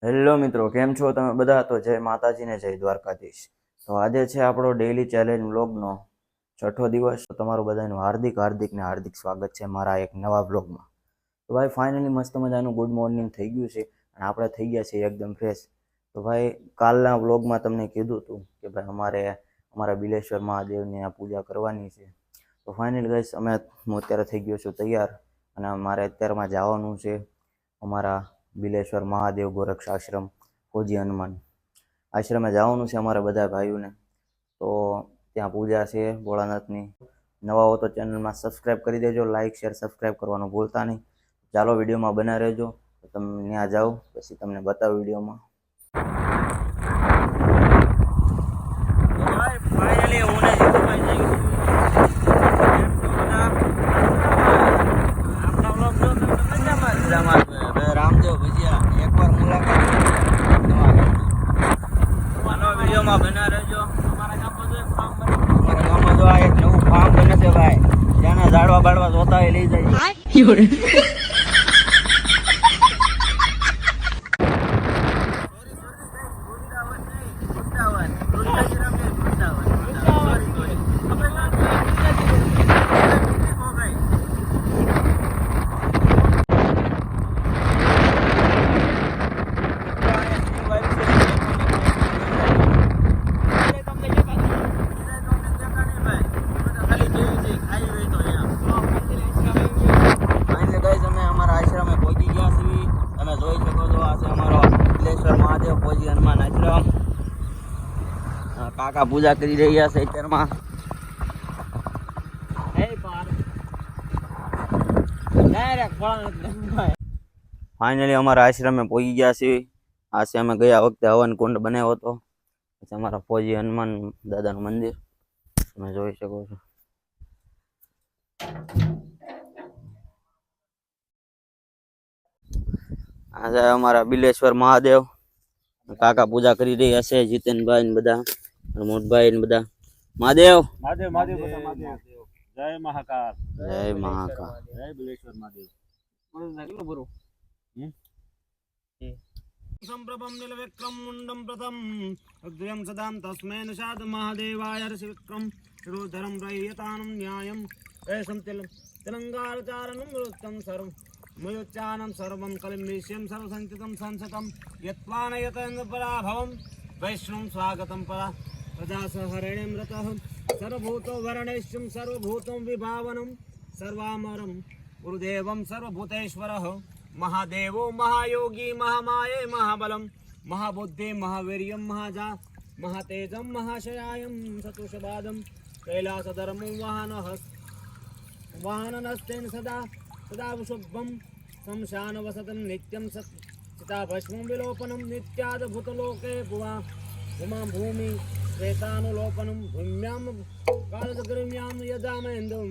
Hello મિત્રો, કેમ છો તમે બધા? તો જય માતાજી ને જય દ્વારકાધીશ. તો આજે છે આપણો ડેઈલી ચેલેન્જ વ્લોગનો છઠ્ઠો દિવસ. તો તમારું બધાનું હાર્દિક હાર્દિક ને હાર્દિક સ્વાગત છે મારા એક નવા વ્લોગમાં. તો ભાઈ ફાઇનલી મસ્ત મજાનું ગુડ મોર્નિંગ થઈ ગયું છે અને આપણે થઈ ગયા છીએ એકદમ ફ્રેશ. તો ભાઈ કાલના વ્લોગમાં તમને કીધું હતું કે ભાઈ અમારા બિલેશ્વર મહાદેવની આ પૂજા કરવાની છે. તો ફાઇનલી ગાઈસ હું અત્યારે થઈ ગયો છું તૈયાર અને મારે અત્યારમાં જવાનું છે અમારા બિલેશ્વર મહાદેવ ગોરક્ષ આશ્રમ ફોજી હનુમાન આશ્રમે જવાનું છે અમારા બધા ભાઈઓને. તો ત્યાં પૂજા છે ભોળાનાથની. નવા હો તો ચેનલમાં સબસ્ક્રાઈબ કરી દેજો, લાઇક શેર સબસ્ક્રાઈબ કરવાનું ભૂલતા નહીં. ચાલો વિડીયોમાં બના રહેજો. તમે ત્યાં જાઓ પછી તમને બતાવો વિડીયોમાં. રામદેવ ભજીયા એકવાર મુલાકાત વિડીયોમાં બના રહેજો. અમારા ગામમાં જો આ એક નવું ફાર્મ બને છે ભાઈ, ત્યાંના ઝાડવા બાળવા જોતા હોય લઈ જાય. કાકા પૂજા કરી રહ્યા છે અત્યારમાં. ફાઇનલી અમારા આશ્રમે પહોંચી ગયા છે. આ છે અમે ગયા વખતે હવન કુંડ બનાવ્યો હતો. પછી અમારા ફોજી હનુમાન દાદાનું મંદિર તમે જોઈ શકો છો. આ છે અમારા બિલેશ્વર મહાદેવ. કાકા પૂજા કરી રહ્યા છે, જીતેનભાઈ ને બધા, મોટભાઈ ને બધા. મહાદેવ મહાદેવ મહાદેવ બધા મહાદેવ. જય મહાકાળ, જય મહાકાળ, જય બિલેશ્વર મહાદેવ. સંપ્રભમ નીલવિક્રમ મુંડમ પ્રથમ અગ્ર્યમ સદામ તસ્मै નિષાદ મહાદેવાય ઋષિવિક્રમ શિરોધરમ પ્રયતાનમ ન્યાયમ એસમ તેલંગારચારણમ વૃત્તમ સર્વ મયોચ્ચાનમ સર્વમ કલિમ્બિષ્યમ સર્વસંચિતમ સંસતમ યત્વાનયતેન્દ્રપરાભવમ વૈષ્ણવ સ્વાગતમ પરા પ્રજાસહરેણેમ રતઃ સર્વભૂતો વર્ણેશ્યમ સર્વભૂતો વિભાવનમ સર્વામરમ ગુરુદેવમ સર્વભૂતેશ્વરઃ મહાદેવો મહાયોગી મહામાયે મહાબલમ મહાબુદ્ધિ મહાવીર્યમ મહાજા મહાતેજમ મહાશયાયમ ચતુષપાદમ કૈલાસધર્મો વાહનસ્તેન સદા સદા શુભમ શમશાન વસતમ નિત્યમ चिताभस्मं विलोपनं नित्याद्भुतलोके भुवा उमां भूमि श्वेतानुलोपनं भूम्यां कालगर्म्यां यजामेन्दं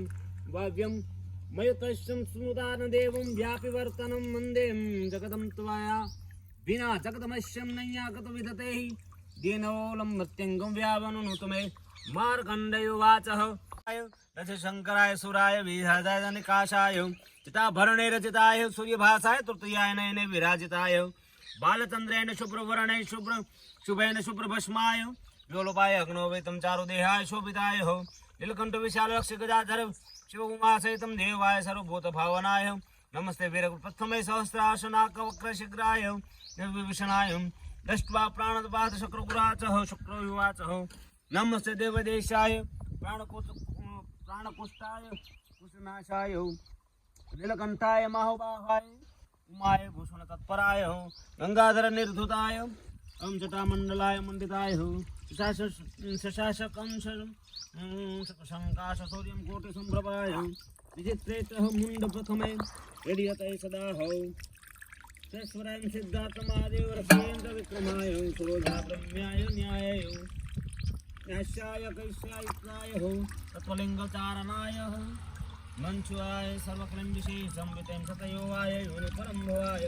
भाव्यं मयुतश्यं स्मृतानदेवं व्यापिवर्तनं मन्दें जगदं त्वया विना जगदमश्यं नैयागत विदते हि दीनोलं मृत्यङ्गं व्यावनुनुत मे मार्कण्डेयुवाचः रजशङ्कराय सुराय विहाजाय निकाशाय चिताभरणे रचिताय सूर्यभासाय तृतीयाय नयने विराजिताय बालचन्द्रेण शुभ्रवर्णे शुभेन शुभ्रभस्माय व्योलोपाय अग्नोवेतं चारुदेहाय शोभिताय नीलकण्ठ विशालक्ष गजाधर शिवउमासहितं देवाय सर्वभूतभावनाय नमस्ते वीरप्रथमे सहस्रासनाकवक्रशीघ्राय निर्विभीषणाय दृष्ट्वा प्राणपात शक्रपुराचः शुक्रोयुवाचः नमस्ते देवदेशाय प्राणकुष्ठाय कुशनाशाय नीलकंठाय महोबाहाय उमाय भूषण तत्पराय गंगाधर निर्धुताय ओम जटामंडलाय मंडिताय शशाशकं शंकाश सूर्यं कोटि संभ्रमाय विचित्रेतः मुंड प्रथमे यदियते सदा हो तेश्वराय सिद्धार्थमादेव रसेन्द्र विक्रमाय सुरोधा ब्रह्म्याय न्यायाय न्यास्याय कैस्याय हो तत्वलिंगचारणाय मंचुआय सर्वक्लिंबिशेषं वितें सतयोवाय योनिपरं भवाय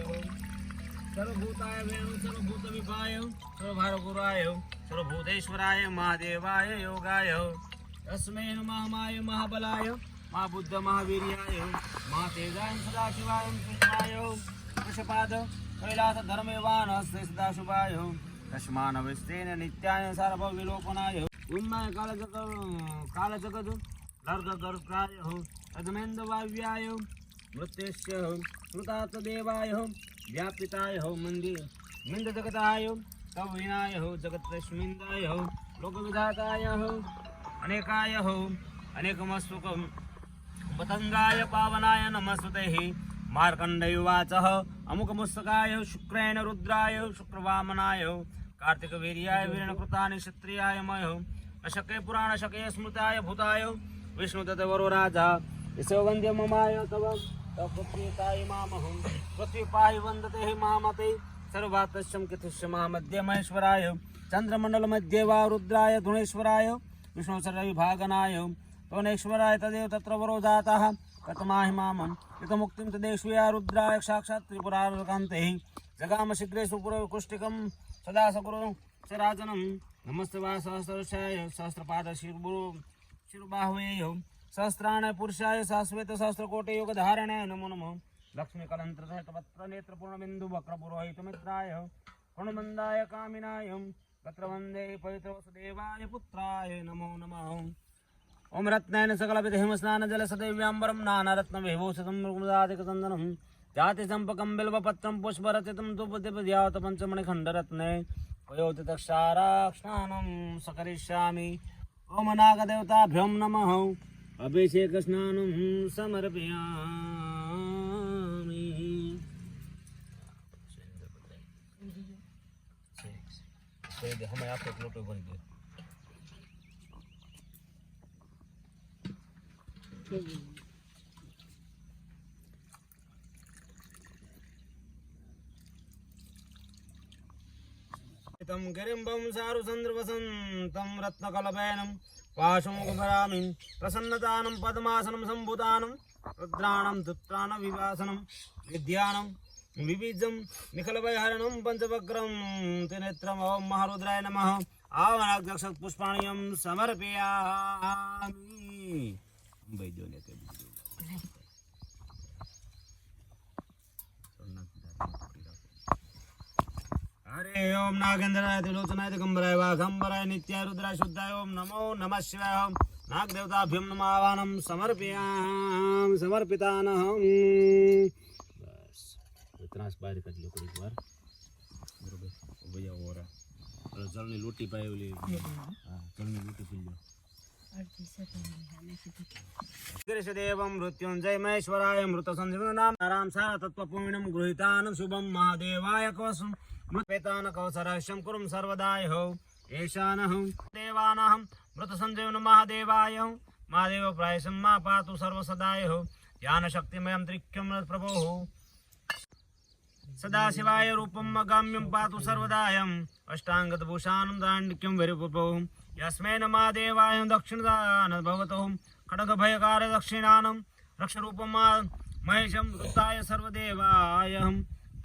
सर्वभूताय वेणु सर्वभूतविभाय सर्वभारगुराय सर्वभूतेश्वराय महादेवाय योगाय तस्मै नमः महाबलाय महाबुद्ध महावीर्याय महातेजाय सदाशिवाय कृष्णाय वृषपाद कैलास धर्मेवान हस्ते सदा शुभाय तस्मान विस्तेन नित्याय सार्वभौम विलोपनाय उन्माय काल जगद लर्दर्काय अजमेन्द्र वाव्याय मृत्यस्य कृतात् देवाय व्यापिताय मंदिर मिंद जगताय तव विनाय जगत्रस्मिन्दाय लोकविधाताय अनेकाय अनेकमस्तुकं पतंगाय पावनाय नमस्ते मार्कंडेयवाच अमुकमुस्तकाय शुक्रेण रुद्राय शुक्रवामनाय कार्तिकवीर्याय वीरणकृतानि क्षत्रियाय मय अशके पुराणशके स्मृताय भूताय विष्णुदत्तवरो राजा यशोवन्द्य ममाय तव तपत्येताय मामहं पृथ्वीपाहि वन्दते मामते सर्वातस्यं किथिष्य मामध्ये महेश्वराय चन्द्रमण्डलमध्ये वा रुद्राय धुणेश्वराय विष्णुसर्वविभागनाय त्वनेश्वराय तदेव तत्र वरो जातः कथमाहि मामं यतमुक्तिं तदेश्वया रुद्राय साक्षात् त्रिपुरारकान्ते जगाम शीघ्रे सुपुरकुष्टिकं सदा सकुरु सराजनं नमस्ते वा सहस्रशाय सहस्रपाद शिरबाहवे सहस्राणाय पुरुषाय शाश्वत सहस्रकोटि योगधारणाय नमो नमः लक्ष्मीकलंत्र नेत्रपूर्णबिन्दु वक्रपुरोहितमित्राय गुणमन्दाय कामिनाय तत्र वन्दे पवित्रवसुदेवाय पुत्राय नमो नमः ओम रत्नैन सकलविधहिमस्नान जलसदैव्याम्बरं नानारत्नविभूषितं मृगुदादिकचन्दनं जातिचम्पकं बिल्वपत्रं पुष्परचितं धूपदीपध्यावत पञ्चमणिखण्डरत्ने पयोतितक्षाराक्ष्णानं सकरिष्यामि ओम नागदेवताभ्यो नमः अभिषेकस्नानं समर्पयामि। हमें आपको लोटो भर दे तम गिरिंबं सारुचन्द्रवसन्तं रत्नकलपैनं पाशमुखभरामिं प्रसन्नतानं पद्मासनं सम्भुतानं रुद्राणं दुत्राणं विवासनं विद्यानं विबीजं निखलभयहरणं पंचवक्रं त्रिनेत्रं ओं महारुद्राय नमः आवनाक्षत पुष्पाण्यं समर्पयामि। हरे ओम नागेन्द्राय त्रिलोचनाय दिगंबराय वाघंबराय नित्याय रुद्राय शुद्धाय ओम नमो नमः शिवाय ओम नागदेवताभ्यं नमः आवाहनं समर्पयामि समर्पितानहं। ત્રાસ બહાર કાઢી લો એક વાર બરોબર ભૈયા ઓરા એટલે જળની લોટી પાય ઓલી હા જળની લોટી પી લો कृष्णदेवं मृत्युंजय महेश्वराय मृत संजीवन नाम राम सा तत्वपूर्णं गृहीतानं शुभं महादेवाय कवसं मृतपेतान कवसरहस्यं कुरुं सर्वदाय हो एषानहं देवानाहं मृत संजीवन महादेवाय महादेव प्रायसं मा पातु सर्वसदाय हो ज्ञानशक्तिमयं त्रिक्यं प्रभोः सदाशिवाय रूपं अगाम्यं पातु सर्वदायम् अष्टाङ्गदभूषानं दाण्डिक्यं वरिपुपौ यस्मै नमः देवाय दक्षिणदान भवतो खड्गभयकार दक्षिणानं रक्षरूपं महेशं वृत्ताय सर्वदेवाय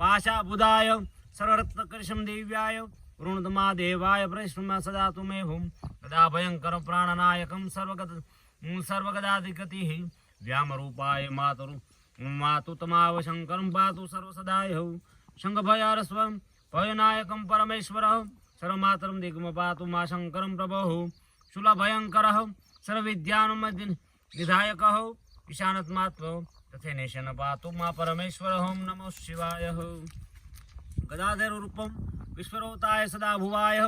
पाशाबुधाय सर्वरत्नकर्षं दिव्याय वृणदमादेवाय प्रश्न सदा तुमे भूं तदा भयङ्करं प्राणनायकं सर्वगदाधिगतिः व्यामरूपाय मातुतमावशङ्करं पातु सर्वसदाय शङ्खभयारस्वं भयनायकं परमेश्वरः सर्वमातरं दिग्म पातु मा शङ्करं प्रभोः शूलभयङ्करः सर्वविद्यानुमनिधायकः ईशानत्मात्मो तथेनेशन पातु मा परमेश्वरः नमो शिवाय गदाधररूपं विश्वरोताय सदा भुवाय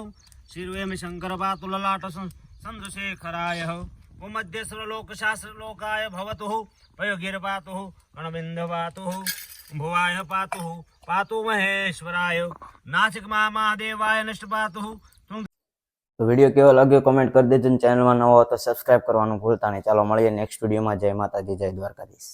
शिर्वेमि शङ्कर पातु ललाट चन्द्रशेखराय मध्ये सर्वलोकशास्त्रलोकाय भवतु पयोगिर पातु गणबिन्द पातु भुवाय पातु पातु महेश्वराय नासिक महादेवाय नष्ट पातु। તો વિડીયો કેવો લાગ્યો કોમેન્ટ કરી દેજો, ચેનલમાં નવો હો તો સબસ્ક્રાઇબ કરવાનું ભૂલતા નહીં. ચાલો મળીએ નેક્સ્ટ વિડીયોમાં. જય માતાજી, જય દ્વારકાધીશ.